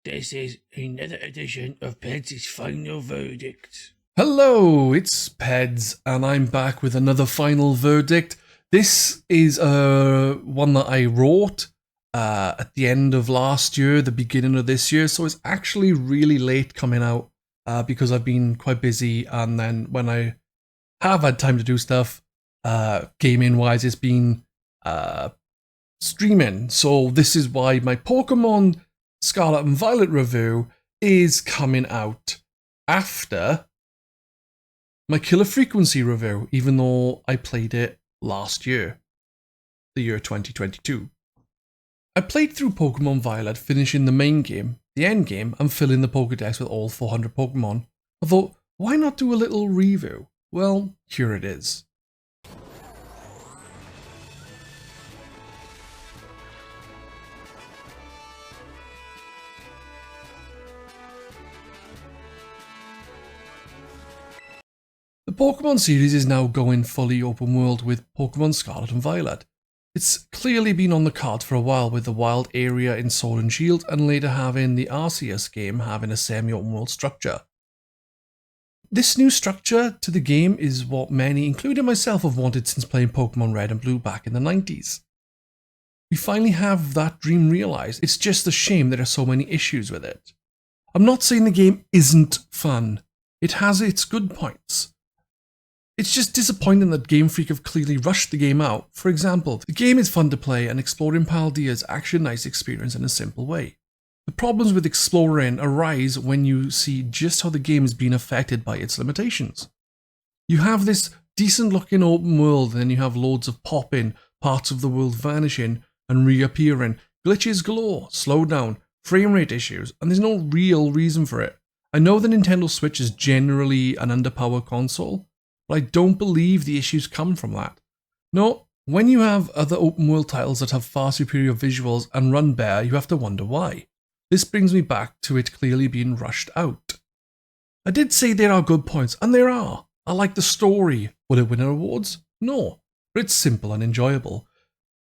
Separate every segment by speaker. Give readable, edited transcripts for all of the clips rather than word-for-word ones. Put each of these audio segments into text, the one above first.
Speaker 1: This is another edition of Petz's Final Verdict.
Speaker 2: Hello, it's Pedz, and I'm back with another final verdict. This is one that I wrote at the end of last year, the beginning of this year, so it's actually really late coming out because I've been quite busy, and then when I have had time to do stuff, gaming-wise, it's been streaming. So this is why my Pokémon Scarlet and Violet review is coming out after my Killer Frequency review, even though I played it last year, the year 2022. I played through Pokémon Violet, finishing the main game, the end game, and filling the Pokédex with all 400 Pokémon. I thought, why not do a little review? Well, here it is. The Pokémon series is now going fully open world with Pokémon Scarlet and Violet. It's clearly been on the cards for a while, with the wild area in Sword and Shield and later having the Arceus game having a semi-open world structure. This new structure to the game is what many, including myself, have wanted since playing Pokémon Red and Blue back in the 90s. We finally have that dream realised. It's just a shame there are so many issues with it. I'm not saying the game isn't fun. It has its good points. It's just disappointing that Game Freak have clearly rushed the game out. For example, the game is fun to play and exploring Paldea is actually a nice experience in a simple way. The problems with exploring arise when you see just how the game is being affected by its limitations. You have this decent looking open world, and then you have loads of popping, parts of the world vanishing and reappearing, glitches galore, slowdown, frame rate issues, and there's no real reason for it. I know the Nintendo Switch is generally an underpowered console, but I don't believe the issues come from that. No, when you have other open world titles that have far superior visuals and run better, you have to wonder why. This brings me back to it clearly being rushed out. I did say there are good points, and there are. I like the story. Will it win awards? No, but it's simple and enjoyable.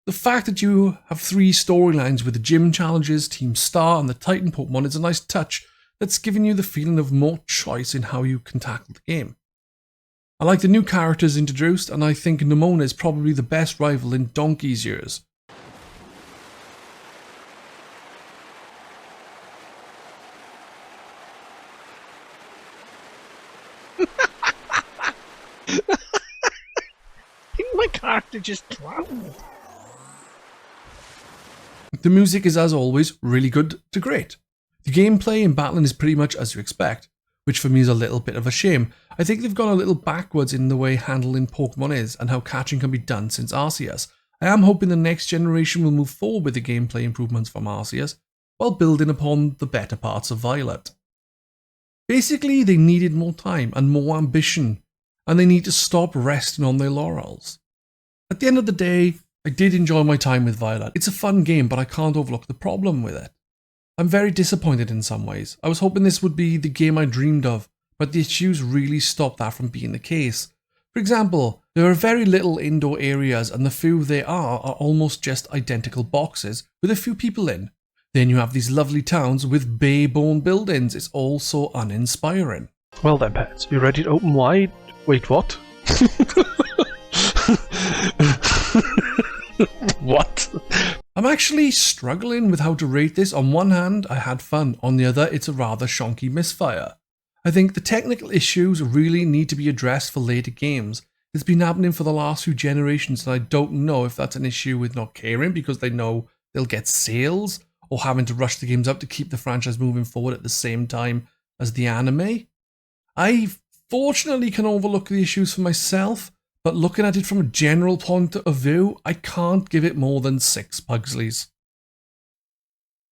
Speaker 2: The fact that you have 3 storylines with the gym challenges, Team Star, and the Titan Pokemon is a nice touch that's giving you the feeling of more choice in how you can tackle the game. I like the new characters introduced, and I think Nemona is probably the best rival in donkey's years.
Speaker 1: My character just drowned.
Speaker 2: The music is, as always, really good to great. The gameplay and battling is pretty much as you expect, which for me is a little bit of a shame. I think they've gone a little backwards in the way handling Pokemon is and how catching can be done since Arceus. I am hoping the next generation will move forward with the gameplay improvements from Arceus, while building upon the better parts of Violet. Basically, they needed more time and more ambition, and they need to stop resting on their laurels. At the end of the day, I did enjoy my time with Violet. It's a fun game, but I can't overlook the problem with it. I'm very disappointed in some ways. I was hoping this would be the game I dreamed of, but the issues really stopped that from being the case. For example, there are very little indoor areas, and the few there are almost just identical boxes with a few people in. Then you have these lovely towns with bare-bone buildings. It's all so uninspiring.
Speaker 3: Well then, Pedz, you ready to open wide? Wait, what? What?
Speaker 2: I'm actually struggling with how to rate this. On one hand, I had fun. On the other, it's a rather shonky misfire. I think the technical issues really need to be addressed for later games. It's been happening for the last few generations, and I don't know if that's an issue with not caring because they know they'll get sales, or having to rush the games up to keep the franchise moving forward at the same time as the anime. I fortunately can overlook the issues for myself, but looking at it from a general point of view, I can't give it more than 6 Pugsleys.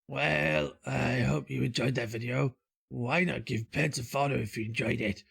Speaker 1: Well, I hope you enjoyed that video. Why not give Pedz a follow if you enjoyed it?